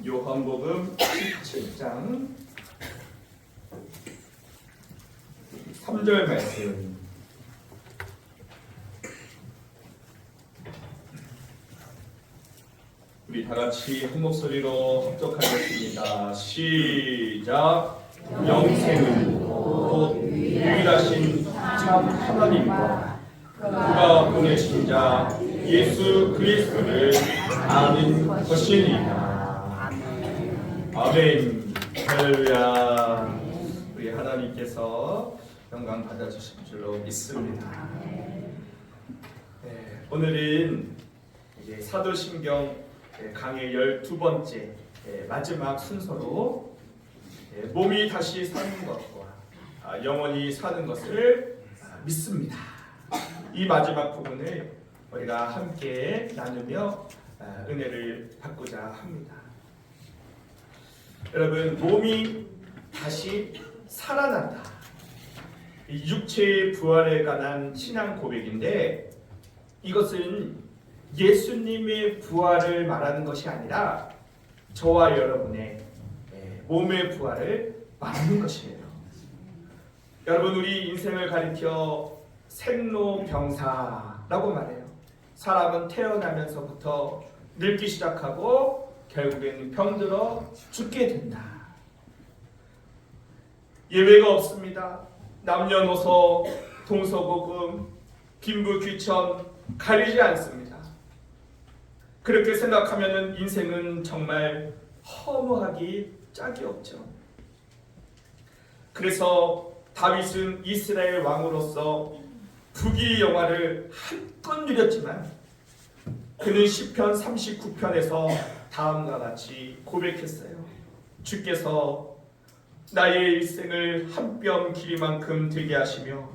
요한복음 17장 3절 말씀. 우리 다 같이 한 목소리로 합독하겠습니다. 시작. 영생은 곧 유일하신 참 하나님과 그가 보내신 자 예수 그리스도를 아는 것이니라. 아멘. 할렐루야. 우리 하나님께서 영광 받아주실 줄로 믿습니다. 네, 오늘은 이제 사도신경 강의 12번째 마지막 순서로 몸이 다시 사는 것과 영원히 사는 것을 믿습니다. 이 마지막 부분을 우리가 함께 나누며 은혜를 받고자 합니다. 여러분, 몸이 다시 살아난다. 이 육체의 부활에 관한 신앙 고백인데, 이것은 예수님의 부활을 말하는 것이 아니라 저와 여러분의 몸의 부활을 말하는 것이에요. 여러분, 우리 인생을 가리켜 생로병사라고 말해요. 사람은 태어나면서부터 늙기 시작하고 결국에는 병들어 죽게 된다. 예외가 없습니다. 남녀노소, 동서고금, 빈부귀천 가리지 않습니다. 그렇게 생각하면 인생은 정말 허무하기 짝이 없죠. 그래서 다윗은 이스라엘 왕으로서 부귀 영화를 한껏 누렸지만 그는 시편 39편에서 다음과 같이 고백했어요. 주께서 나의 일생을 한 뼘 길이만큼 들게 하시며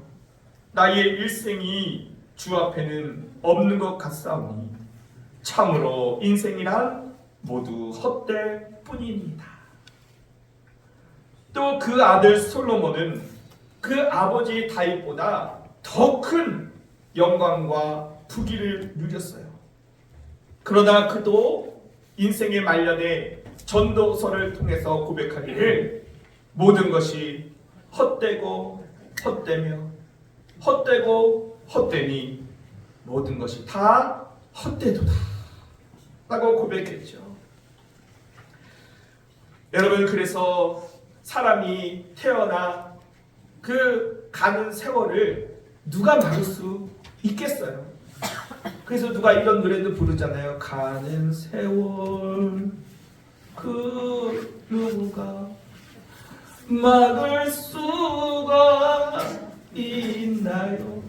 나의 일생이 주 앞에는 없는 것 같사오니 참으로 인생이란 모두 헛될 뿐입니다. 또 그 아들 솔로몬은 그 아버지 다윗보다 더 큰 영광과 부귀를 누렸어요. 그러나 그도 인생의 말년에 전도서를 통해서 고백하기를 모든 것이 헛되고 헛되며 헛되고 헛되니 모든 것이 다 헛되도다 라고 고백했죠. 여러분, 그래서 사람이 태어나 그 가는 세월을 누가 막을 수 있겠어요? 그래서 누가 이런 노래도 부르잖아요. 가는 세월 그 누가 막을 수가 있나요?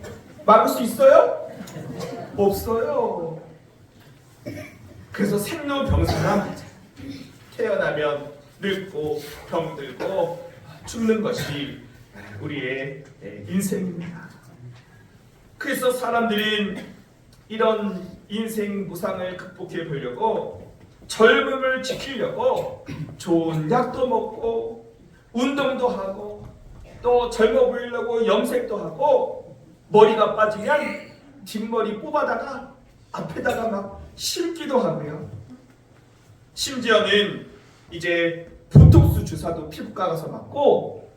막을 수 있어요? 없어요. 그래서 생로병사가 맞아요. 태어나면 늙고 병들고 죽는 것이 우리의 인생입니다. 그래서 사람들은 이런 인생 무상을 극복해 보려고 젊음을 지키려고 좋은 약도 먹고 운동도 하고 또 젊어 보이려고 염색도 하고 머리가 빠지면 뒷머리 뽑아다가 앞에다가 막 심기도 하고요. 심지어는 이제 보톡스 주사도 피부과 가서 맞고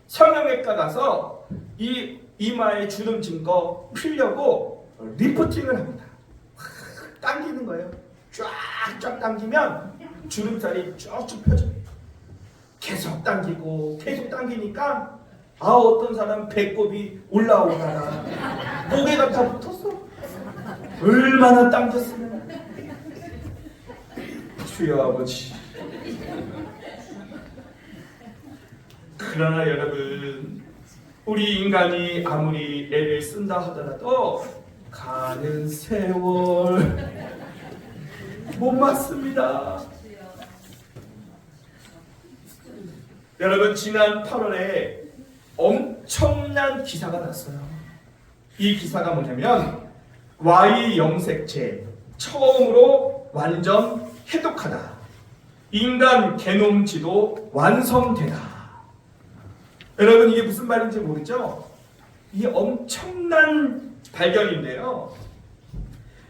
성형외과 가서 이 이마에 주름 진 거 풀려고 리프팅을 합니다. 당기는 거예요. 쫙쫙 당기면 주름살이 쭉쭉 펴져요. 계속 당기고 계속 당기니까 어떤 사람 배꼽이 올라오거나 목에가 다 붙었어. 얼마나 당겼으면. 주여 아버지. 그러나 여러분, 우리 인간이 아무리 애를 쓴다 하더라도 가는 세월 못 맞습니다. 여러분, 지난 8월에 엄청난 기사가 났어요. 이 기사가 뭐냐면 Y 영색체 처음으로 완전 해독하다. 인간 게놈 지도 완성되다. 여러분, 이게 무슨 말인지 모르죠? 이게 엄청난 발견인데요.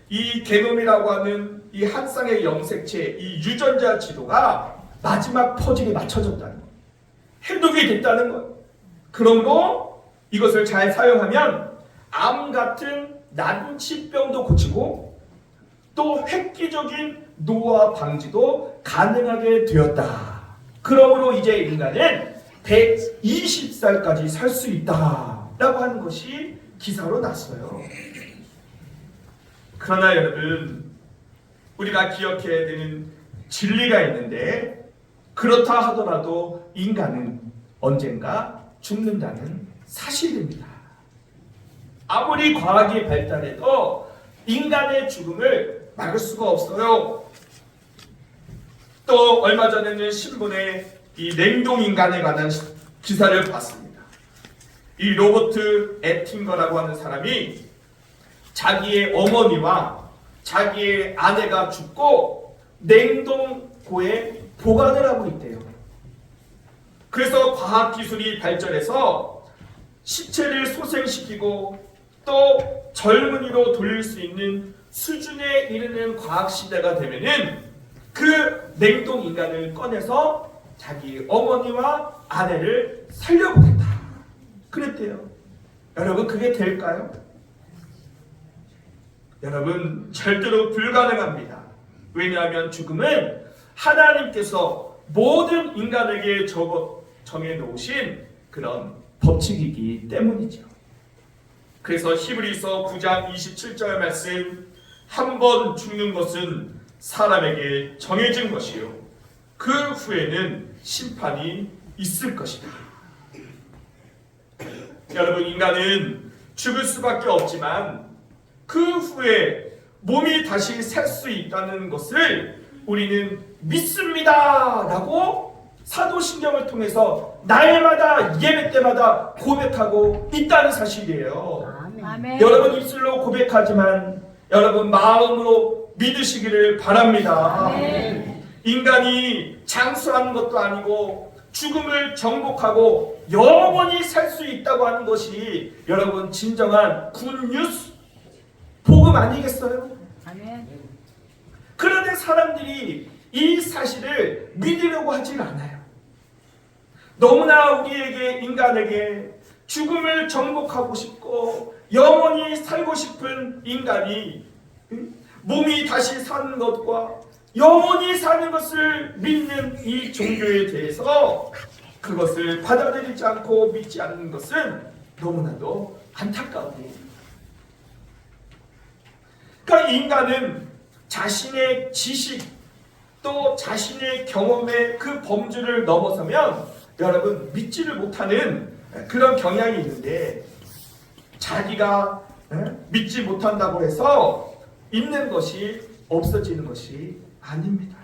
이 게놈이라고 하는 이 한 쌍의 영색체, 이 유전자 지도가 마지막 퍼즐이 맞춰졌다는 거예요. 해독이 됐다는 거예요. 그러므로 이것을 잘 사용하면 암 같은 난치병도 고치고 또 획기적인 노화 방지도 가능하게 되었다. 그러므로 이제 인간은 120살까지 살 수 있다라고 하는 것이 기사로 났어요. 그러나 여러분, 우리가 기억해야 되는 진리가 있는데, 그렇다 하더라도 인간은 언젠가 죽는다는 사실입니다. 아무리 과학이 발달해도 인간의 죽음을 막을 수가 없어요. 또 얼마 전에는 신문에 이 냉동인간에 관한 기사를 봤습니다. 이 로버트 애팅거라고 하는 사람이 자기의 어머니와 자기의 아내가 죽고 냉동고에 보관을 하고 있대요. 그래서 과학기술이 발전해서 시체를 소생시키고 또 젊은이로 돌릴 수 있는 수준에 이르는 과학시대가 되면은 그 냉동인간을 꺼내서 자기 어머니와 아내를 살려보겠다 그랬대요. 여러분, 그게 될까요? 여러분, 절대로 불가능합니다. 왜냐하면 죽음은 하나님께서 모든 인간에게 정해놓으신 그런 법칙이기 때문이죠. 그래서 히브리서 9장 27절 말씀, 한 번 죽는 것은 사람에게 정해진 것이요 그 후에는 심판이 있을 것이다. 여러분, 인간은 죽을 수밖에 없지만 그 후에 몸이 다시 살 수 있다는 것을 우리는 믿습니다 라고 사도신경을 통해서 날마다 예배 때마다 고백하고 있다는 사실이에요. 아멘. 여러분, 입술로 고백하지만 여러분 마음으로 믿으시기를 바랍니다. 아멘. 인간이 장수하는 것도 아니고 죽음을 정복하고 영원히 살 수 있다고 하는 것이 여러분 진정한 굿뉴스, 복음 아니겠어요? 아멘. 그런데 사람들이 이 사실을 믿으려고 하질 않아요. 너무나 우리에게, 인간에게 죽음을 정복하고 싶고 영원히 살고 싶은 인간이 몸이 다시 사는 것과 영원히 사는 것을 믿는 이 종교에 대해서 그것을 받아들이지 않고 믿지 않는 것은 너무나도 안타까운 일입니다. 그러니까 인간은 자신의 지식 또 자신의 경험의 그 범주를 넘어서면 여러분 믿지를 못하는 그런 경향이 있는데, 자기가 믿지 못한다고 해서 있는 것이 없어지는 것이 아닙니다.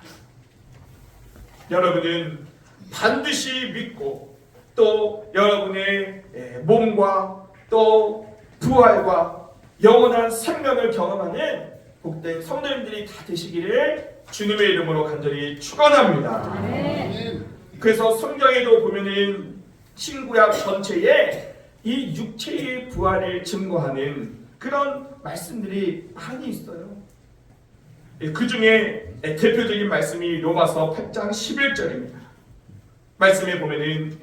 여러분은 반드시 믿고 또 여러분의 몸과 또 부활과 영원한 생명을 경험하는 복된 성도님들이 다 되시기를 주님의 이름으로 간절히 축원합니다. 아멘. 그래서 성경에도 보면은 신구약 전체에 이 육체의 부활을 증거하는 그런 말씀들이 많이 있어요. 그 중에 대표적인 말씀이 로마서 8장 11절입니다. 말씀에 보면은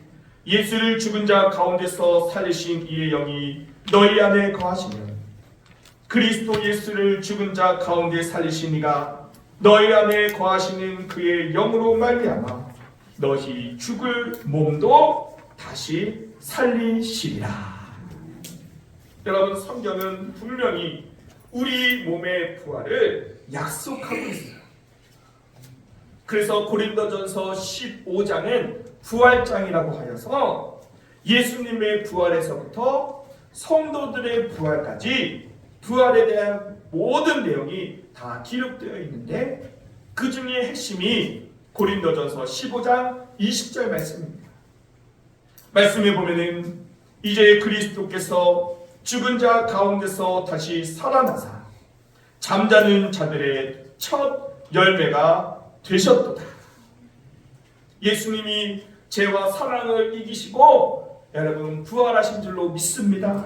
예수를 죽은 자 가운데서 살리신 이의 영이 너희 안에 거하시면 그리스도 예수를 죽은 자 가운데 살리신 이가 너희 안에 거하시는 그의 영으로 말미암아 너희 죽을 몸도 다시 살리시리라. 여러분, 성경은 분명히 우리 몸의 부활을 약속하고 있어요. 그래서 고린도전서 15장은 부활장이라고 하여서 예수님의 부활에서부터 성도들의 부활까지 부활에 대한 모든 내용이 다 기록되어 있는데, 그 중에 핵심이 고린도전서 15장 20절 말씀입니다. 말씀에 보면은 이제 그리스도께서 죽은 자 가운데서 다시 살아나사 잠자는 자들의 첫 열매가 되셨도다. 예수님이 죄와 사랑을 이기시고 여러분 부활하신 줄로 믿습니다.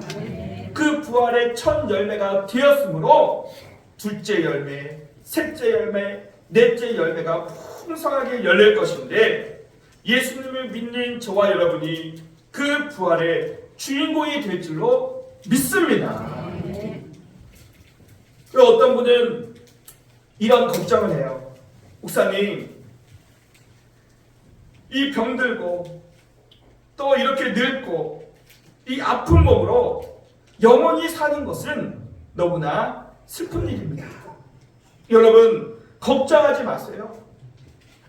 그 부활의 첫 열매가 되었으므로 둘째 열매, 셋째 열매, 넷째 열매가 풍성하게 열릴 것인데 예수님을 믿는 저와 여러분이 그 부활의 주인공이 될 줄로 믿습니다. 어떤 분은 이런 걱정을 해요. 목사님, 이 병들고 또 이렇게 늙고 이 아픈 몸으로 영원히 사는 것은 너무나 슬픈 일입니다. 여러분, 걱정하지 마세요.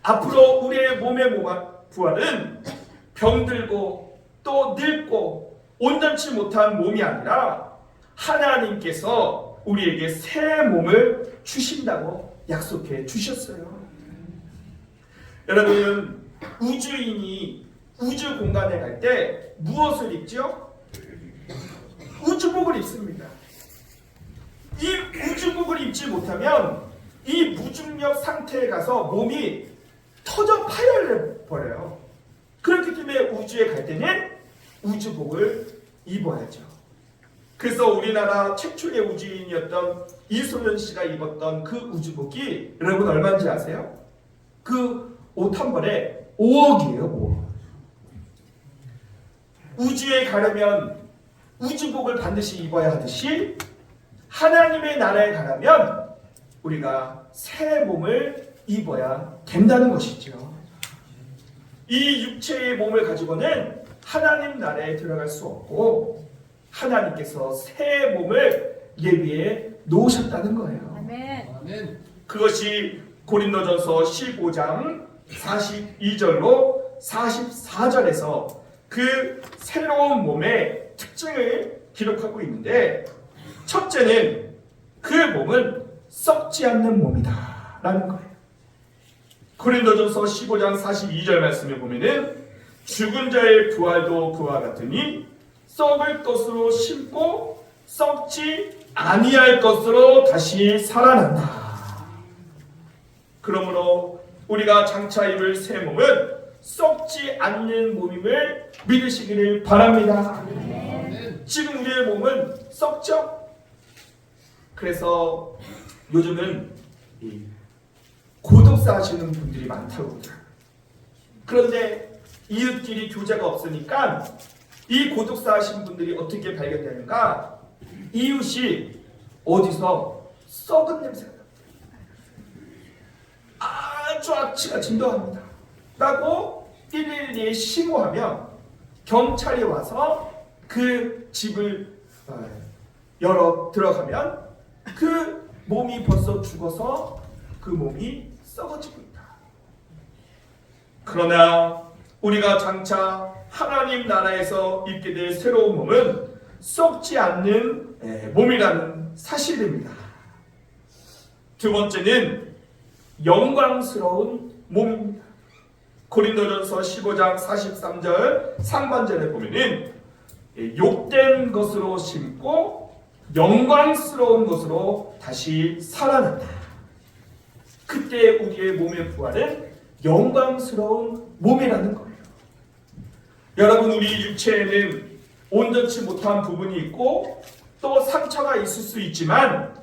앞으로 우리의 몸의 부활은 병들고 또 늙고 온전치 못한 몸이 아니라 하나님께서 우리에게 새 몸을 주신다고 약속해 주셨어요. 여러분, 우주인이 우주 공간에 갈 때 무엇을 입죠? 우주복을 입습니다. 이 우주복을 입지 못하면 이 무중력 상태에 가서 몸이 터져 파열해 버려요. 그렇기 때문에 우주에 갈 때는 우주복을 입어야죠. 그래서 우리나라 최초의 우주인이었던 이소연 씨가 입었던 그 우주복이 여러분 얼마인지 아세요? 그 옷 한 벌에 5억이에요. 5억. 우주에 가려면 우주복을 반드시 입어야 하듯이 하나님의 나라에 가려면 우리가 새 몸을 입어야 된다는 것이죠. 이 육체의 몸을 가지고는 하나님 나라에 들어갈 수 없고 하나님께서 새 몸을 예비해 놓으셨다는 거예요. 아멘. 그것이 고린도전서 15장 42절로 44절에서 그 새로운 몸의 특징을 기록하고 있는데, 첫째는 그 몸은 썩지 않는 몸이다 라는 거예요. 고린도전서 15장 42절 말씀에 보면은 죽은 자의 부활도 그와 같으니 썩을 것으로 심고 썩지 아니할 것으로 다시 살아난다. 그러므로 우리가 장차 입을 새 몸은 썩지 않는 몸임을 믿으시기를 바랍니다. 지금 우리의 몸은 썩죠? 그래서 요즘은 고독사 하시는 분들이 많다고 그래요. 그런데 이웃끼리 교제가 없으니까 이 고독사 하신 분들이 어떻게 발견되는가? 이웃이 어디서 썩은 냄새가 납니다. 아주 악취가 진동합니다 라고 112에 신고하면 경찰이 와서 그 집을 열어 들어가면 그 몸이 벌써 죽어서 그 몸이 썩어지고 있다. 그러나 우리가 장차 하나님 나라에서 입게 될 새로운 몸은 썩지 않는 몸이라는 사실입니다. 두 번째는 영광스러운 몸입니다. 고린도전서 15장 43절 상반절에 보면은 욕된 것으로 심고 영광스러운 것으로 다시 살아난다. 그때 우리의 몸의 부활은 영광스러운 몸이라는 거예요. 여러분, 우리 육체에는 온전치 못한 부분이 있고 또 상처가 있을 수 있지만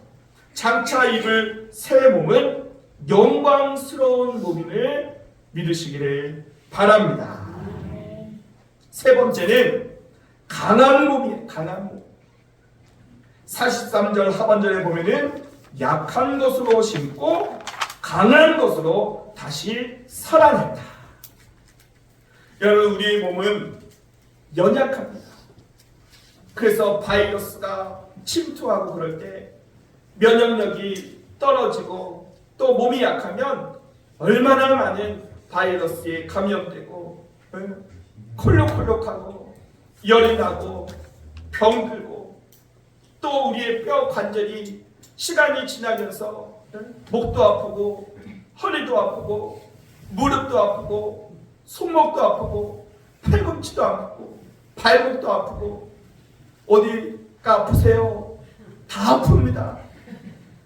장차 입을 새 몸은 영광스러운 몸임을 믿으시기를 바랍니다. 세 번째는 강한 몸이에요. 강한 몸. 43절 하반절에 보면은 약한 것으로 심고 강한 것으로 다시 살아낸다. 여러분, 우리의 몸은 연약합니다. 그래서 바이러스가 침투하고 그럴 때 면역력이 떨어지고 또 몸이 약하면 얼마나 많은 바이러스에 감염되고 콜록콜록하고 열이 나고 병들고 또 우리의 뼈 관절이 시간이 지나면서 목도 아프고 허리도 아프고 무릎도 아프고 손목도 아프고 팔꿈치도 아프고 발목도 아프고 어디가 아프세요? 다 아픕니다.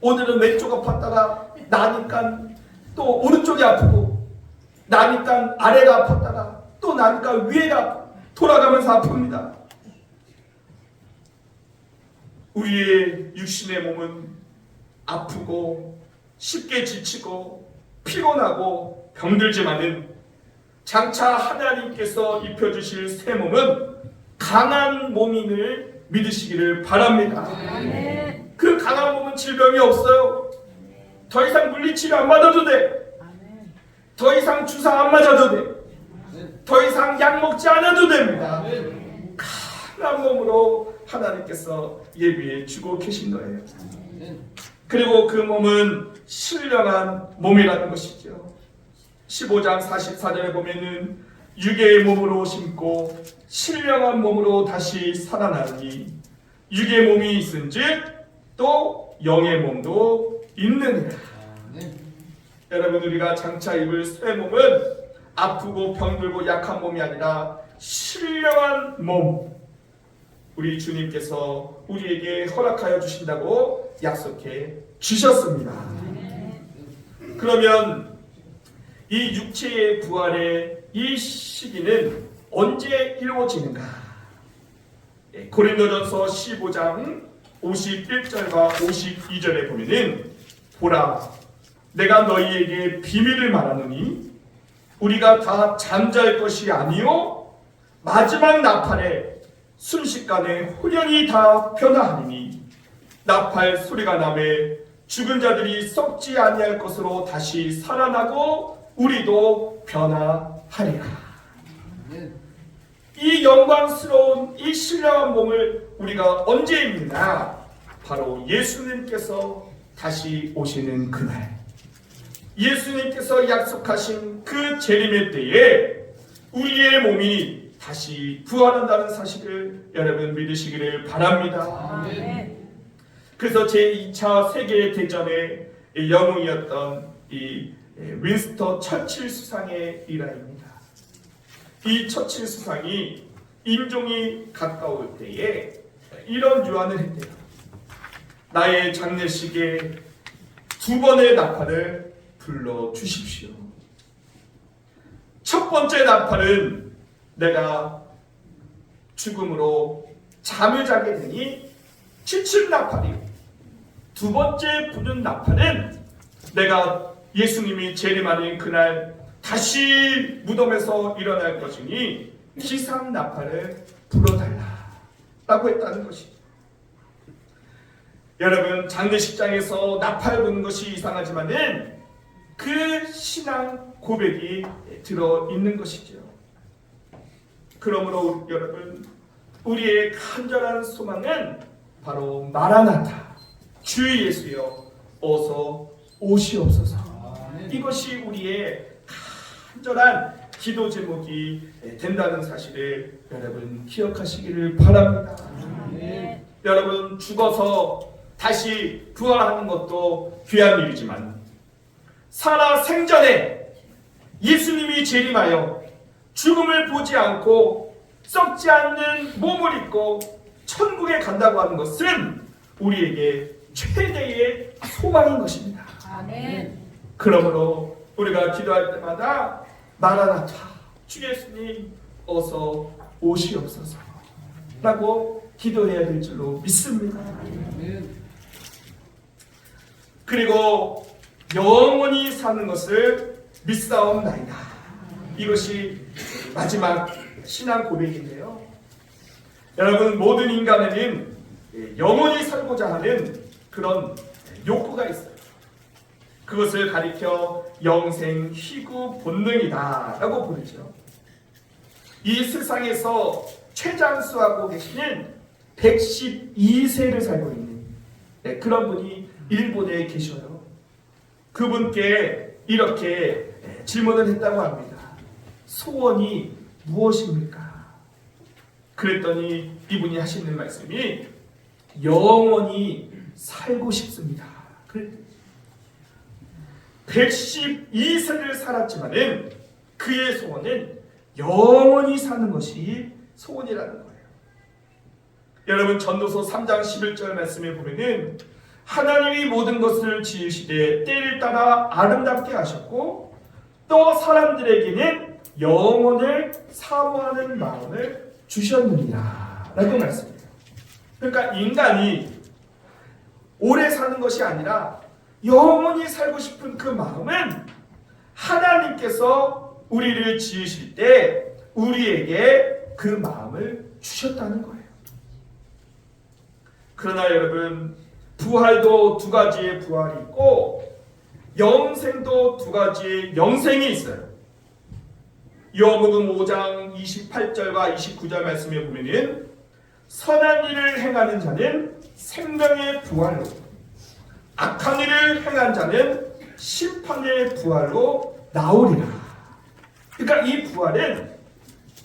오늘은 왼쪽 아팠다가 나니까 또 오른쪽이 아프고 나니까 아래가 아팠다가 또 나니까 위에가 돌아가면서 아픕니다. 우리의 육신의 몸은 아프고 쉽게 지치고 피곤하고 병들지만은 장차 하나님께서 입혀주실 새 몸은 강한 몸임을 믿으시기를 바랍니다. 그 강한 몸은 질병이 없어요. 더 이상 물리치료 안 받아도 돼. 더 이상 주사 안 맞아도 돼. 더 이상 약 먹지 않아도 됩니다. 강한 몸으로 하나님께서 예비해 주고 계신 거예요. 그리고 그 몸은 신령한 몸이라는 것이죠. 15장 44절에 보면은 육의 몸으로 심고 신령한 몸으로 다시 살아나니 육의 몸이 있은즉 또 영의 몸도 있느니라. 여러분, 우리가 장차 입을 새 몸은 아프고 병들고 약한 몸이 아니라 신령한 몸, 우리 주님께서 우리에게 허락하여 주신다고 약속해 주셨습니다. 그러면 이 육체의 부활의 이 시기는 언제 이루어지는가? 고린도전서 15장 51절과 52절에 보면은 보라, 내가 너희에게 비밀을 말하노니 우리가 다 잠잘 것이 아니요 마지막 나팔에 순식간에 호련히 다 변화하리니 나팔 소리가 나매 죽은 자들이 썩지 아니할 것으로 다시 살아나고 우리도 변화하리라. 이 영광스러운 이 신령한 몸을 우리가 언제 입느냐? 바로 예수님께서 다시 오시는 그날, 예수님께서 약속하신 그 재림의 때에 우리의 몸이 다시 부활한다는 사실을 여러분 믿으시기를 바랍니다. 그래서 제2차 세계대전의 영웅이었던 이 윈스턴 처칠 수상의 일화입니다. 이 처칠 수상이 임종이 가까울 때에 이런 유언을 했대요. 나의 장례식에 2번의 나팔을 불러주십시오. 첫 번째 나팔은 내가 죽음으로 잠을 자게 되니 칠칠 나팔이요. 두 번째 부는 나팔은 내가 예수님이 재림하는 그날 다시 무덤에서 일어날 것이니 기상 나팔을 불어달라 라고 했다는 것이죠. 여러분, 장례식장에서 나팔 부는 것이 이상하지만은 그 신앙 고백이 들어있는 것이죠. 그러므로 여러분, 우리의 간절한 소망은 바로 마라나타, 주 예수여 어서 오시옵소서. 이것이 우리의 간절한 기도 제목이 된다는 사실을 여러분 기억하시기를 바랍니다. 여러분, 죽어서 다시 부활하는 것도 귀한 일이지만 살아 생전에 예수님이 재림하여 죽음을 보지 않고 썩지 않는 몸을 입고 천국에 간다고 하는 것은 우리에게 최대의 소망인 것입니다. 아멘. 그러므로 우리가 기도할 때마다 마라나타, 주 예수님 어서 오시옵소서 라고 기도해야 될 줄로 믿습니다. 아멘. 그리고 영원히 사는 것을 믿사옵나이다. 이것이 마지막 신앙 고백인데요. 여러분, 모든 인간에는 영원히 살고자 하는 그런 욕구가 있어요. 그것을 가리켜 영생 희구 본능이다 라고 부르죠. 이 세상에서 최장수하고 계시는 112세를 살고 있는 그런 분이 일본에 계셔요. 그분께 이렇게 질문을 했다고 합니다. 소원이 무엇입니까? 그랬더니 이분이 하시는 말씀이 영원히 살고 싶습니다. 112세를 살았지만은 그의 소원은 영원히 사는 것이 소원이라는 거예요. 여러분, 전도서 3장 11절 말씀에 보면은 하나님이 모든 것을 지으시되 때를 따라 아름답게 하셨고 또 사람들에게는 영원을 사모하는 마음을 주셨느니라 라고 말씀해요. 그러니까 인간이 오래 사는 것이 아니라 영원히 살고 싶은 그 마음은 하나님께서 우리를 지으실 때 우리에게 그 마음을 주셨다는 거예요. 그러나 여러분, 부활도 두 가지의 부활이 있고 영생도 두 가지의 영생이 있어요. 요한복음 5장 28절과 29절 말씀에 보면은 선한 일을 행하는 자는 생명의 부활로, 악한 일을 행한 자는 심판의 부활로 나오리라. 그러니까 이 부활은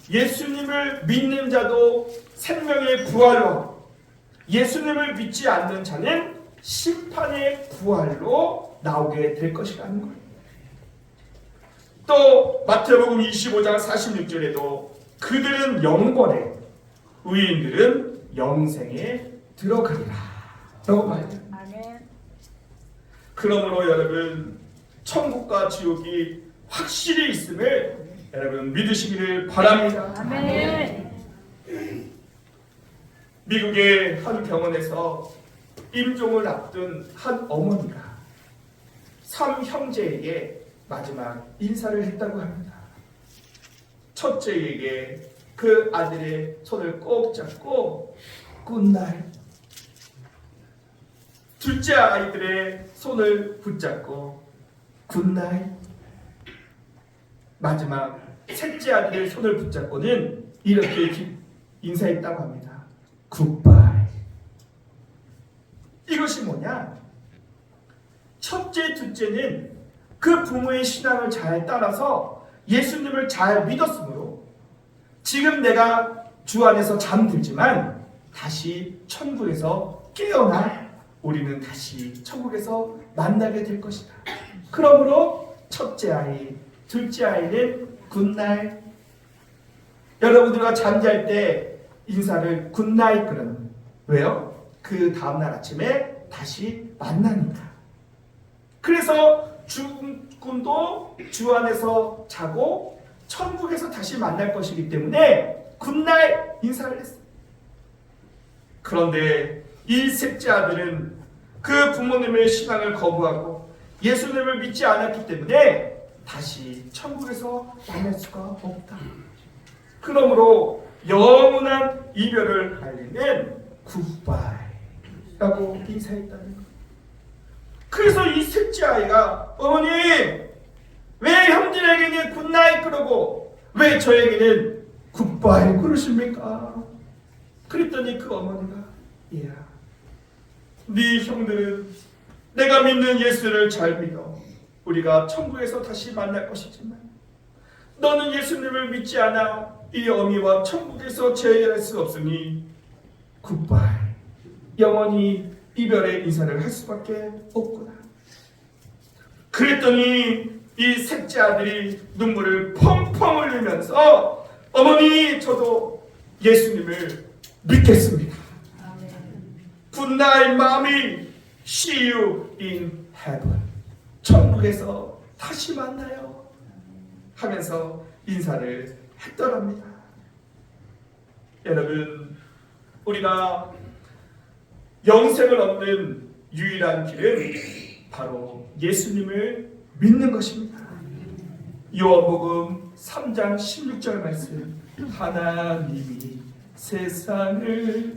예수님을 믿는 자도 생명의 부활로, 예수님을 믿지 않는 자는 심판의 부활로 나오게 될 것이라는 거예요. 또 마태복음 25장 46절에도 그들은 영권에, 의인들은 영생에 들어가리라 라고 말해요. 그러므로 여러분, 천국과 지옥이 확실히 있음을 여러분 믿으시기를 바랍니다. 아멘. 미국의 한 병원에서 임종을 앞둔 한 어머니가 3형제에게 마지막 인사를 했다고 합니다. 첫째에게 그 아들의 손을 꼭 잡고 굿나잇, 둘째 아이들의 손을 붙잡고 굿나잇, 마지막 셋째 아들의 손을 붙잡고는 이렇게 인사했다고 합니다. 굿바이. 이것이 뭐냐? 첫째, 둘째는 그 부모의 신앙을 잘 따라서 예수님을 잘 믿었으므로 지금 내가 주 안에서 잠들지만 다시 천국에서 깨어나 우리는 다시 천국에서 만나게 될 것이다. 그러므로 첫째 아이, 둘째 아이는 굿나잇. 여러분들과 잠잘 때 인사를 굿나잇 그러는, 왜요? 그 다음날 아침에 다시 만나니까. 그래서 죽음도 주 안에서 자고 천국에서 다시 만날 것이기 때문에 굿나잇 인사를 했어요. 그런데 이 셋째 아들은 그 부모님의 신앙을 거부하고 예수님을 믿지 않았기 때문에 다시 천국에서 만날 수가 없다. 그러므로 영원한 이별을 알리는 굿바이라고 인사했다는 거예요. 그래서 이 셋째 아이가 어머니 왜 형들에게는 굿나잇 그러고 왜 저에게는 굿바이 그러십니까? 그랬더니 그 어머니가 야, 네 형들은 내가 믿는 예수를 잘 믿어 우리가 천국에서 다시 만날 것이지만 너는 예수님을 믿지 않아 이 어미와 천국에서 재회할 수 없으니 굿바이, 영원히 이별의 인사를 할 수밖에 없구나. 그랬더니 이 셋째 아들이 눈물을 펑펑 흘리면서 어머니 저도 예수님을 믿겠습니다. 굿나잇 마미, see you in heaven. 천국에서 다시 만나요 하면서 인사를 했더랍니다. 여러분, 우리가 영생을 얻는 유일한 길은 바로 예수님을 믿는 것입니다. 요한복음 3장 16절 말씀, 하나님이 세상을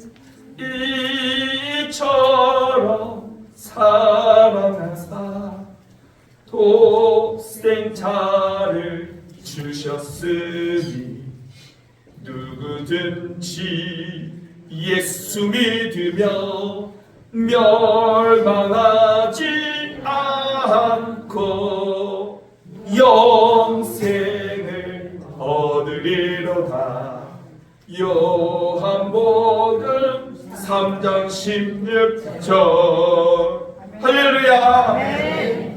이처럼 사랑하사 독생자를 주셨으니 누구든지 예수 믿으며 멸망하지 않고 영생을 얻으리로다. 요한복음 3장 16절. 할렐루야.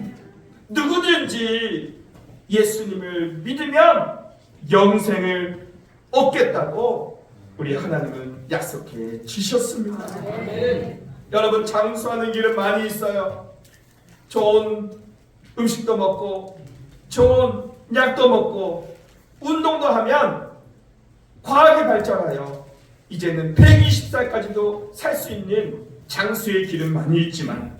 누구든지 예수님을 믿으면 영생을 얻겠다고 우리 하나님은 약속해 주셨습니다. 여러분, 장수하는 길은 많이 있어요. 좋은 음식도 먹고 좋은 약도 먹고 운동도 하면 과학이 발전하여 이제는 120살까지도 살 수 있는 장수의 길은 많이 있지만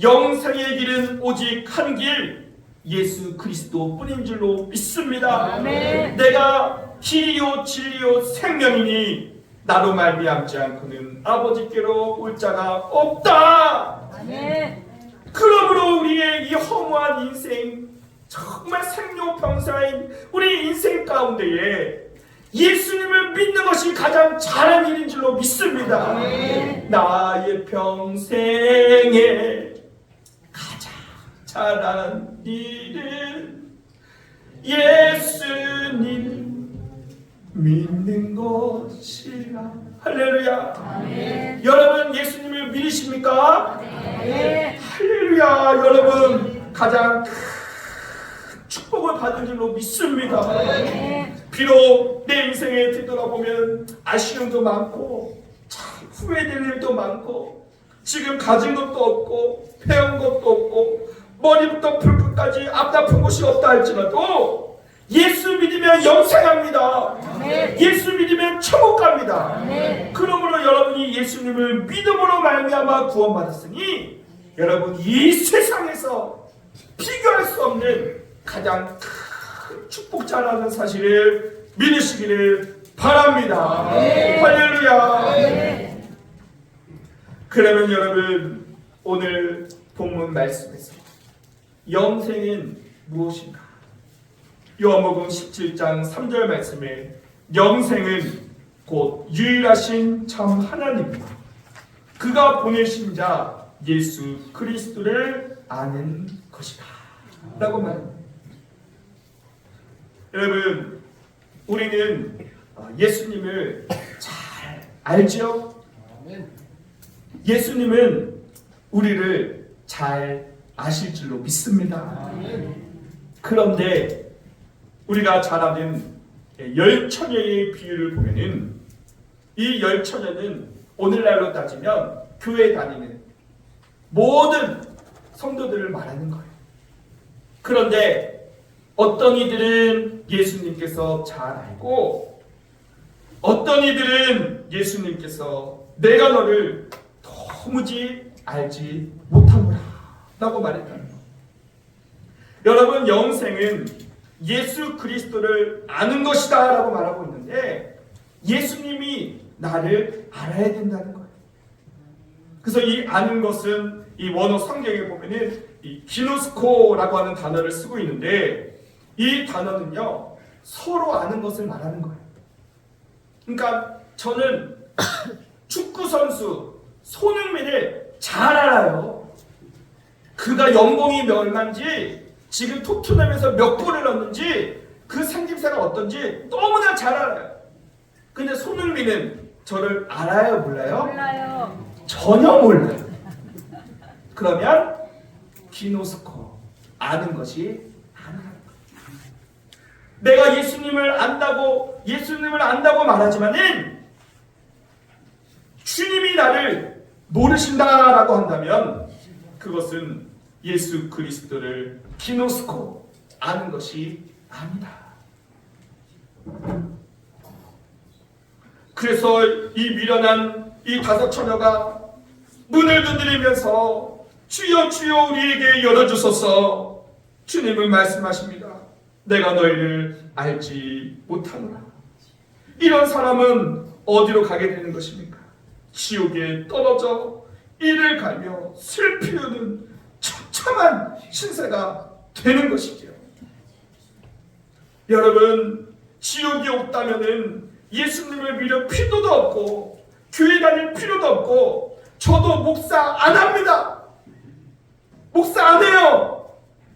영생의 길은 오직 한 길, 예수 그리스도뿐인 줄로 믿습니다. 아멘. 내가 길이요 진리요 생명이니 나로 말미암지 않고는 아버지께로 올 자가 없다. 아멘. 그러므로 우리의 이 허무한 인생, 정말 생로병사인 우리 인생 가운데에 예수님을 믿는 것이 가장 잘한 일인 줄로 믿습니다. 아멘. 나의 평생에 가장 잘한 일은 예수님 믿는 것이라. 할렐루야. 아멘. 여러분 예수님을 믿으십니까? 아멘. 할렐루야. 여러분 가장 큰 축복을 받은 줄로 믿습니다. 아멘. 비록 내 인생에 뒤돌아보면 아쉬움도 많고 참 후회될 일도 많고 지금 가진 것도 없고 배운 것도 없고 머리부터 발끝까지 앞다픈 곳이 없다 할지라도 예수 믿으면 영생합니다. 아멘. 예수 믿으면 천국 갑니다. 아멘. 그러므로 여러분이 예수님을 믿음으로 말미암아 구원받았으니 여러분 이 세상에서 비교할 수 없는 가장 큰 축복자라는 사실을 믿으시기를 바랍니다. 네. 할렐루야. 네. 그러면 여러분 오늘 본문 말씀에서 영생은 무엇인가? 요한복음 17장 3절 말씀에 영생은 곧 유일하신 참 하나님이다. 그가 보내신 자 예수 그리스도를 아는 것이다 라고 말합니다. 여러분 우리는 예수님을 잘 알죠? 예수님은 우리를 잘 아실 줄로 믿습니다. 그런데 우리가 잘 아는 열 처녀의 비유를 보면은 이 열 처녀는 오늘날로 따지면 교회 다니는 모든 성도들을 말하는 거예요. 그런데 어떤 이들은 예수님께서 잘 알고 어떤 이들은 예수님께서 내가 너를 도무지 알지 못하노라 라고 말했다는 거예요. 여러분 영생은 예수 그리스도를 아는 것이다 라고 말하고 있는데 예수님이 나를 알아야 된다는 거예요. 그래서 이 아는 것은 이 원어 성경에 보면은 이 기노스코라고 하는 단어를 쓰고 있는데 이 단어는요 서로 아는 것을 말하는 거예요. 그러니까 저는 축구 선수 손흥민을 잘 알아요. 그가 연봉이 얼마인지 지금 토트넘에서 몇 골을 넣는지 그 생김새가 어떤지 너무나 잘 알아요. 근데 손흥민은 저를 알아요 몰라요? 몰라요. 전혀 몰라요. 그러면 기노스코 아는 것이 아니라는 거예요. 내가 예수님을 안다고 말하지만은 주님이 나를 모르신다라고 한다면 그것은 예수 그리스도를 기노스코 아는 것이 아니다. 그래서 이 미련한 이 다섯 처녀가 문을 두드리면서 주여 주여 우리에게 열어주소서. 주님은 말씀하십니다. 내가 너희를 알지 못하노라. 이런 사람은 어디로 가게 되는 것입니까? 지옥에 떨어져 이를 갈며 슬피우는 처참한 신세가 되는 것이죠. 여러분 지옥이 없다면은 예수님을 믿을 필요도 없고 교회 다닐 필요도 없고 저도 목사 안 합니다. 목사 안 해요.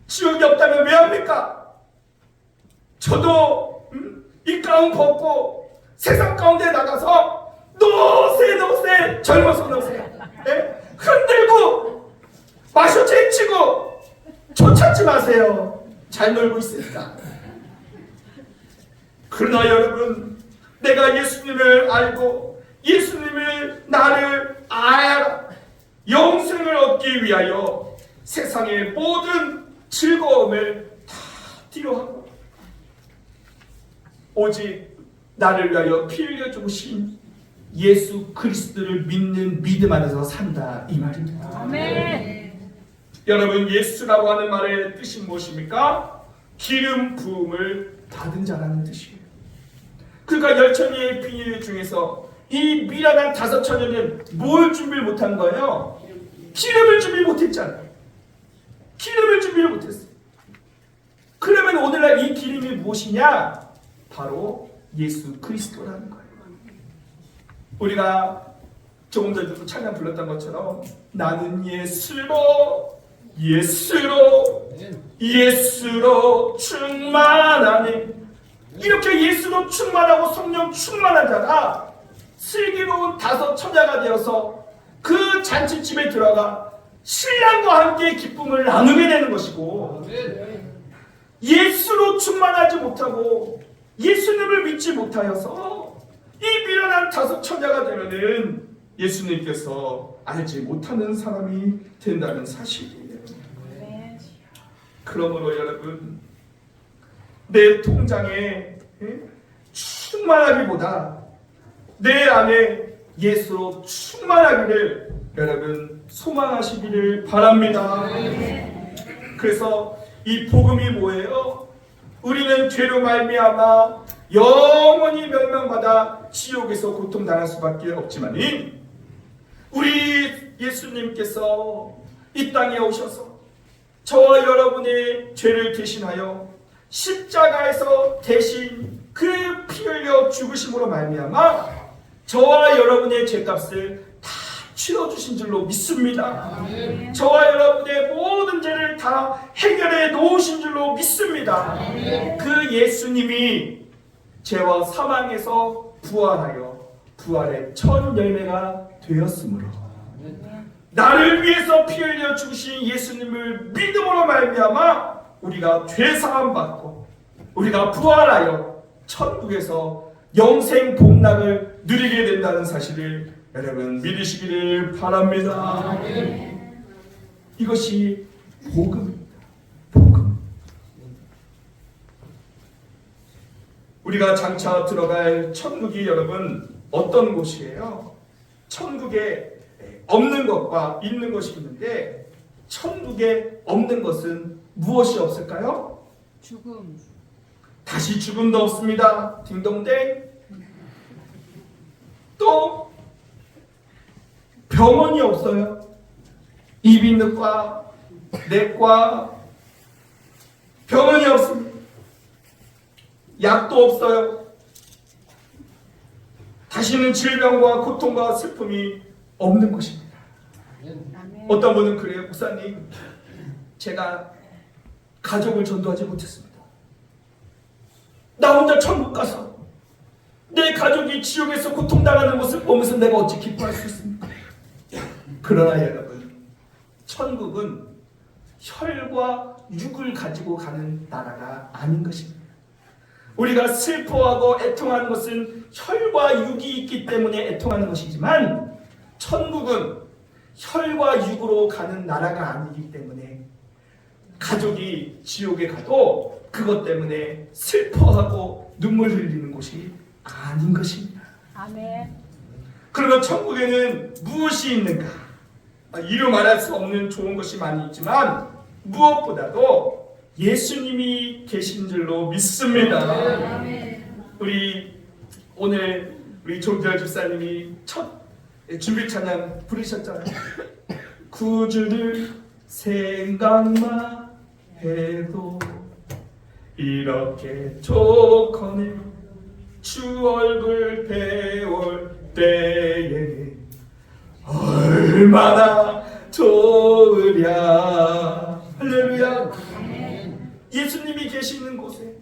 지옥이 없다면 왜 합니까? 저도 이 가운 벗고 세상 가운데 나가서 노세 젊어서 노세 흔들고 마셔 제치고 저 찾지 마세요. 잘 놀고 있으니까. 그러나 여러분 내가 예수님을 알고 예수님을 나를 알아 영생을 얻기 위하여 세상의 모든 즐거움을 다 뒤로하고 오직 나를 위하여 피 흘려 죽으신 예수 그리스도를 믿는 믿음 안에서 산다 이 말입니다. 아멘. 여러분, 예수라고 하는 말의 뜻이 무엇입니까? 기름 부음을 받은 자라는 뜻이에요. 그러니까 열천의 비밀 중에서 이 미련한 5 처녀는 뭘 준비를 못한 거예요? 기름을 준비 못했잖아요. 기름을 준비를 못했어요. 그러면 오늘날 이 기름이 무엇이냐? 바로 예수 그리스도라는 거예요. 우리가 조금 전에도 찬양 불렀던 것처럼 나는 예수로 충만하네. 이렇게 예수로 충만하고 성령 충만한 자가 슬기로운 5 처자가 되어서 그 잔치집에 들어가 신랑과 함께 기쁨을 나누게 되는 것이고, 예수로 충만하지 못하고 예수님을 믿지 못하여서 이 미련한 5 처자가 되면은 예수님께서 알지 못하는 사람이 된다는 사실이에요. 그러므로 여러분, 내 통장에 충만하기보다 내 안에 예수로 충만하기를 여러분 소망하시기를 바랍니다. 그래서 이 복음이 뭐예요? 우리는 죄로 말미암아 영원히 멸망받아 지옥에서 고통당할 수밖에 없지만은 우리 예수님께서 이 땅에 오셔서 저와 여러분의 죄를 대신하여 십자가에서 대신 그 피 흘려 죽으심으로 말미암아 저와 여러분의 죄값을 다 치러주신 줄로 믿습니다. 저와 여러분의 모든 죄를 다 해결해 놓으신 줄로 믿습니다. 그 예수님이 죄와 사망에서 부활하여 부활의 첫 열매가 되었으므로 나를 위해서 피 흘려 죽으신 예수님을 믿음으로 말미암아 우리가 죄 사함 받고 우리가 부활하여 천국에서 영생 복락을 누리게 된다는 사실을 여러분 믿으시기를 바랍니다. 이것이 복음입니다. 복음. 우리가 장차 들어갈 천국이 여러분 어떤 곳이에요? 천국에 없는 것과 있는 것이 있는데 천국에 없는 것은 무엇이 없을까요? 죽음. 다시 죽음도 없습니다. 딩동댕. 또 병원이 없어요. 이비인후과, 내과, 병원이 없습니다. 약도 없어요. 다시는 질병과 고통과 슬픔이 없는 것입니다. 어떤 분은 그래요. 목사님, 제가 가족을 전도하지 못했습니다. 나 혼자 천국 가서 내 가족이 지옥에서 고통당하는 모습을 보면서 내가 어찌 기뻐할 수 있습니까? 그러나 여러분, 천국은 혈과 육을 가지고 가는 나라가 아닌 것입니다. 우리가 슬퍼하고 애통하는 것은 혈과 육이 있기 때문에 애통하는 것이지만 천국은 혈과 육으로 가는 나라가 아니기 때문에 가족이 지옥에 가도 그것 때문에 슬퍼하고 눈물 흘리는 곳이 아닌 것입니다. 아멘. 그러면 천국에는 무엇이 있는가? 이루 말할 수 없는 좋은 것이 많이 있지만 무엇보다도 예수님이 계신 줄로 믿습니다. 우리 오늘 우리 조기열 집사님이 첫 준비 찬양 부르셨잖아요. 구주를 생각만 해도 이렇게 좋거늘 주 얼굴 배울 때에 얼마나 좋으랴. 할렐루야. 예수님이 계시는 곳에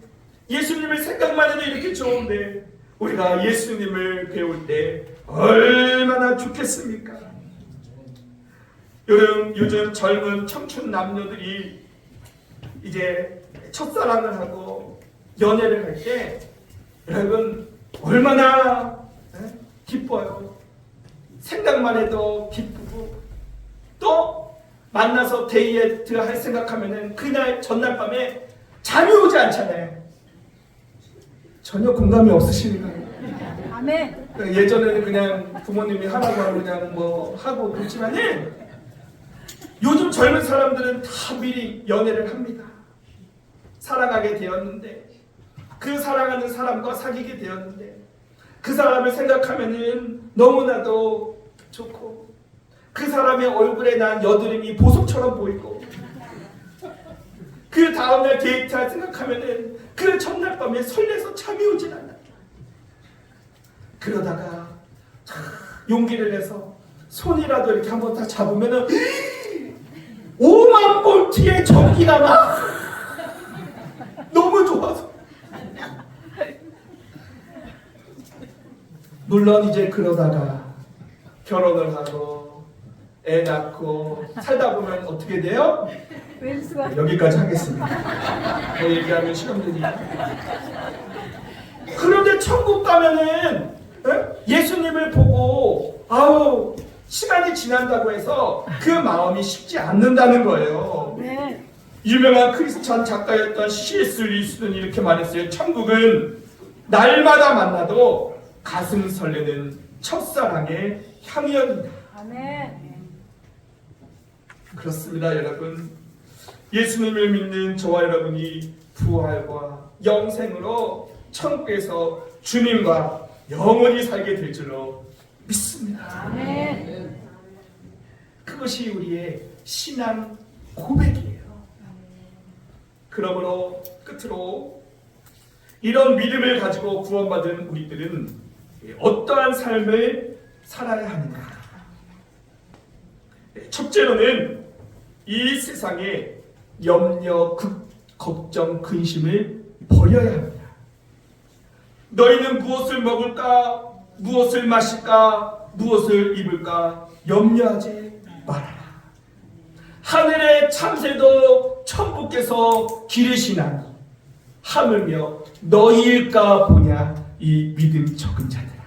예수님을 생각만 해도 이렇게 좋은데 우리가 예수님을 배울 때 얼마나 좋겠습니까? 요즘 젊은 청춘 남녀들이 이제 첫사랑을 하고 연애를 할 때 여러분 얼마나 기뻐요. 생각만 해도 기쁘고 또 만나서 데이트 할 생각하면은 그날 전날 밤에 잠이 오지 않잖아요. 전혀 공감이 없으시니까요. 아멘. 예전에는 그냥 부모님이 하라고 하고 그냥 뭐 하고 그렇지만은 요즘 젊은 사람들은 다 미리 연애를 합니다. 사랑하게 되었는데, 그 사랑하는 사람과 사귀게 되었는데, 그 사람을 생각하면은 너무나도 좋고, 그 사람의 얼굴에 난 여드름이 보석처럼 보이고, 그 다음날 데이트할 생각하면은 그 전날 밤에 설레서 잠이 오진 않아. 그러다가 용기를 내서 손이라도 이렇게 한번 다 잡으면은 5만 볼트의 전기가 막 너무 좋아서. 물론 이제 그러다가 결혼을 하고 애 낳고 살다 보면 어떻게 돼요? 왼수가 여기까지 하겠습니다. 더 얘기하면 시간들이. 그런데 천국 가면은 예수님을 보고 아우 시간이 지난다고 해서 그 마음이 식지 않는다는 거예요. 네. 유명한 크리스찬 작가였던 C.S. 루이스는 이렇게 말했어요. 천국은 날마다 만나도 가슴 설레는 첫사랑의 향연이다. 아멘. 그렇습니다, 여러분. 예수님을 믿는 저와 여러분이 부활과 영생으로 천국에서 주님과 영원히 살게 될 줄로 믿습니다. 아멘. 그것이 우리의 신앙 고백이에요. 그러므로 끝으로 이런 믿음을 가지고 구원받은 우리들은 어떠한 삶을 살아야 하는가? 첫째로는 이 세상에 염려, 걱정, 근심을 버려야 합니다. 너희는 무엇을 먹을까? 무엇을 마실까? 무엇을 입을까? 염려하지 말아라. 하늘의 참새도 천부께서 기르시나니 하물며 너희일까 보냐 이 믿음 적은 자들아.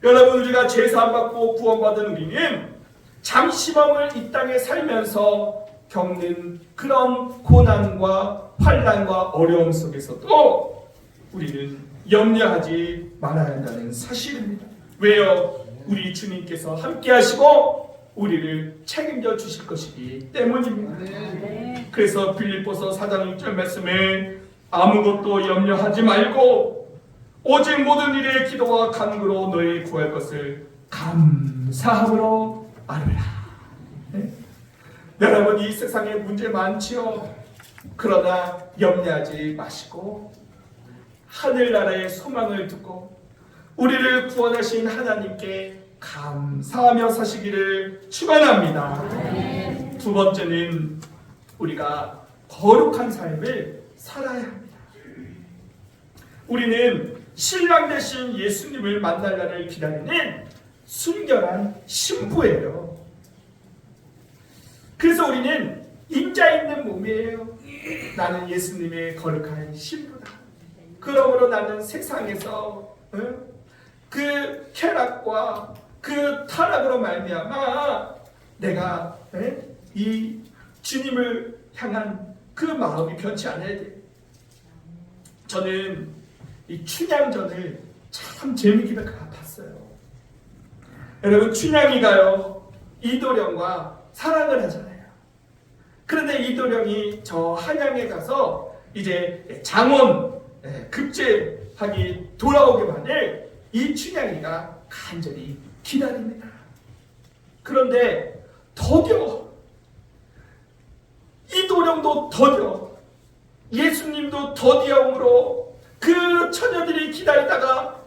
여러분, 우리가 죄 사함 받고 구원받은 우리는 잠시만을 이 땅에 살면서 겪는 그런 고난과 환난과 어려움 속에서도 우리는 염려하지 말아야 한다는 사실입니다. 왜요? 우리 주님께서 함께 하시고 우리를 책임져 주실 것이기 때문입니다. 네. 그래서 빌립보서 4장 6절 말씀에 아무것도 염려하지 말고 오직 모든 일에 기도와 간구로 너희 구할 것을 감사함으로 아뢰라. 네? 여러분, 이 세상에 문제 많지요. 그러나 염려하지 마시고 하늘나라의 소망을 두고 우리를 구원하신 하나님께 감사하며 사시기를 축원합니다. 네. 두 번째는 우리가 거룩한 삶을 살아야 합니다. 우리는 신랑 되신 예수님을 만날 날을 기다리는 순결한 신부예요. 그래서 우리는 임자 있는 몸이에요. 나는 예수님의 거룩한 신부다. 그러므로 나는 세상에서 그 쾌락과 그 타락으로 말미암아 내가 이 주님을 향한 그 마음이 변치 않아야 돼. 저는 이 춘향전을 참 재밌게 봤어요. 여러분, 춘향이가요 이도령과 사랑을 하잖아요. 그런데 이도령이 저 한양에 가서 이제 장원 급제하기 돌아오기만을 이 춘향이가 간절히 기다립니다. 그런데 더뎌 이도령도 더뎌 예수님도 더디어오므로 그 처녀들이 기다리다가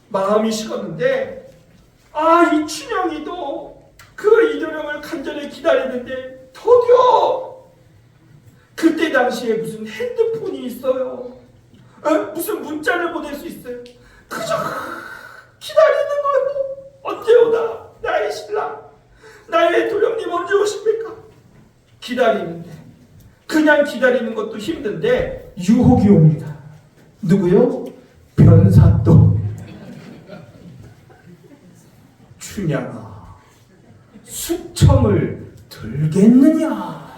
마음이 식었는데 이 춘향이도 그 이도령을 간절히 기다리는데 더뎌. 그때 당시에 무슨 핸드폰이 있어요. 무슨 문자를 보낼 수 있어요. 그저 기다리는 거예요. 언제 오나 나의 신랑, 나의 도령님 언제 오십니까? 기다리는데 그냥 기다리는 것도 힘든데 유혹이 옵니다. 누구요? 변사또. 춘향아, 숙청을 들겠느냐?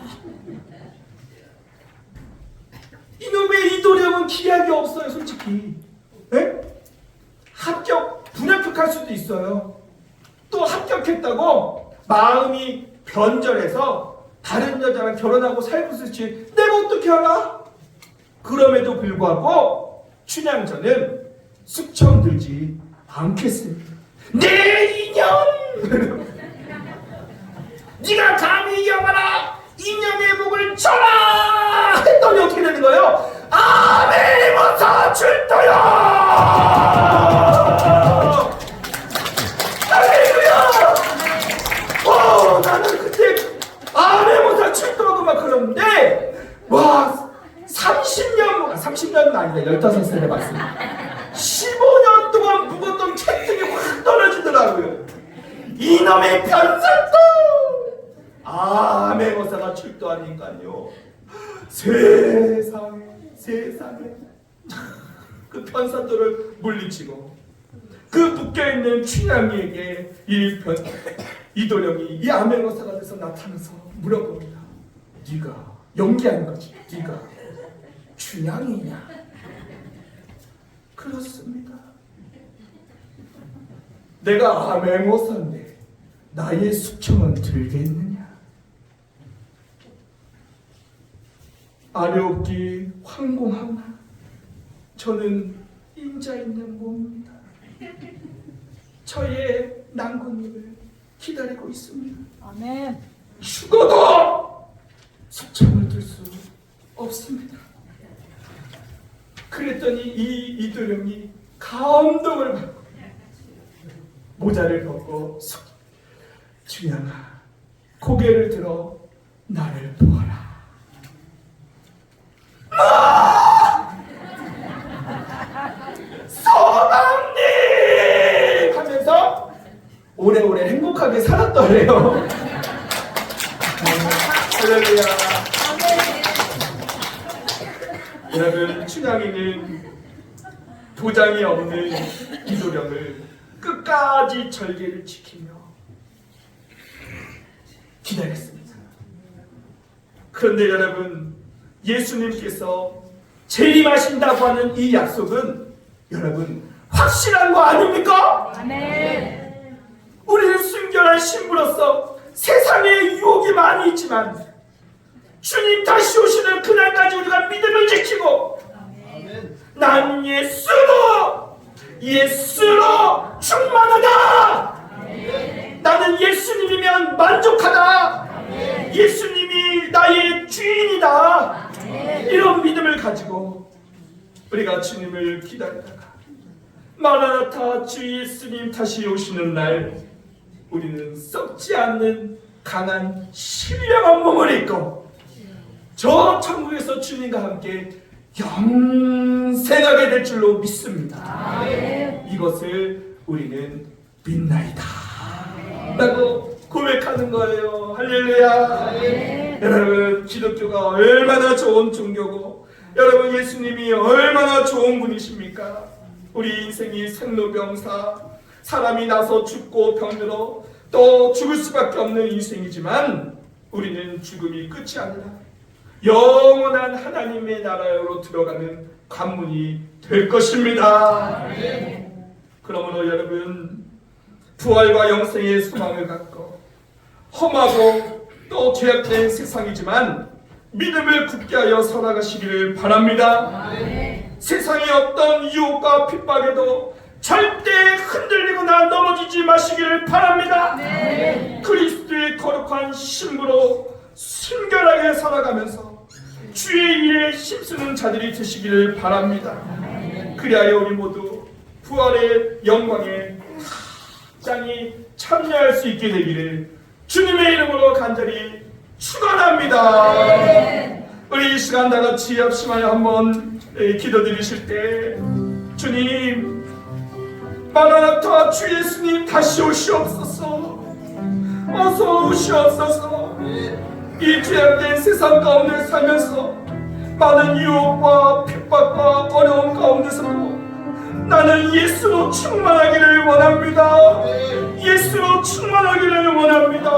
이놈의 이도령은 기약이 없어요, 솔직히. 합격할 수도 있어요. 또 합격했다고 마음이 변절해서 다른 여자랑 결혼하고 살고 있을지 내가 어떻게 알아? 그럼에도 불구하고 춘향전은 숙청 들지 않겠습니다. 내 인연! 네가 감히 이겨봐라! 인연의 목을 쳐라! 했더니 어떻게 되는 거예요? 아메모사 출도요! 할렐루야! 나는 그때 아메모사 출도하고 막 그러는데 와 30년은 아니다 15살에 봤습니다. 15년 동안 묵었던 채팅이 확 떨어지더라고요. 이놈의 변살도 아메모사가 출도하니까요. 세상에 그 편사도를 물리치고 그 묶여있는 춘향이에게 이도령이 이 아메모사가 돼서 나타나서 물어봅니다. 네가 연기하는 거지? 네가 춘향이냐? 그렇습니다. 내가 아메모사인데 나의 숙청은 들겠느냐? 아뢰옵기 황공하나 저는 인자 있는 몸입니다. 저의 난군님을 기다리고 있습니다. 아멘. 죽어도 숙청을 들 수 없습니다. 그랬더니 이 이도령이 감동을 받고 모자를 벗고 춘향아 고개를 들어 나를 보아라. 서방님 하면서 오래오래 행복하게 살았더래요. 할렐루야. 여러분 춘향이는 도장이 없는 이도령을 끝까지 절개를 지키며 기다렸습니다. 그런데 여러분 예수님께서 재림하신다고 하는 이 약속은 여러분 확실한 거 아닙니까? 아멘. 우리는 순결한 신부로서 세상에 유혹이 많이 있지만 주님 다시 오시는 그날까지 우리가 믿음을 지키고 난 예수로 충만하다. 나는 예수님이면 만족하다. 예수님이 나의 주인이다. 이런 믿음을 가지고 우리가 주님을 기다리다가 마라나타 주 예수님 다시 오시는 날 우리는 썩지 않는 강한 신령한 몸을 입고 저 천국에서 주님과 함께 영생하게 될 줄로 믿습니다. 이것을 우리는 믿나이다 라고 고백하는 거예요. 할렐루야. 여러분 기독교가 얼마나 좋은 종교고 여러분 예수님이 얼마나 좋은 분이십니까? 우리 인생이 생로병사 사람이 나서 죽고 병들어 또 죽을 수밖에 없는 인생이지만 우리는 죽음이 끝이 아니라 영원한 하나님의 나라로 들어가는 관문이 될 것입니다. 그러므로 여러분 부활과 영생의 소망을 갖고 험하고 또 죄악된 세상이지만 믿음을 굳게 하여 살아가시기를 바랍니다. 세상의 어떤 유혹과 핍박에도 절대 흔들리거나 넘어지지 마시기를 바랍니다. 그리스도의 거룩한 신부로 순결하게 살아가면서 주의 일에 힘쓰는 자들이 되시기를 바랍니다. 그리하여 우리 모두 부활의 영광에 짱이 참여할 수 있게 되기를 주님의 이름으로 간절히 축원합니다. 우리 이 시간 다 같이 합심하여 한번 기도드리실 때 주님 마라나타 주 예수님 다시 오시옵소서. 어서 오시옵소서. 이 죄악된 세상 가운데 살면서 많은 유혹과 핍박과 어려움 가운데서도 나는 예수로 충만하기를 원합니다. 예수로 충만하기를 원합니다.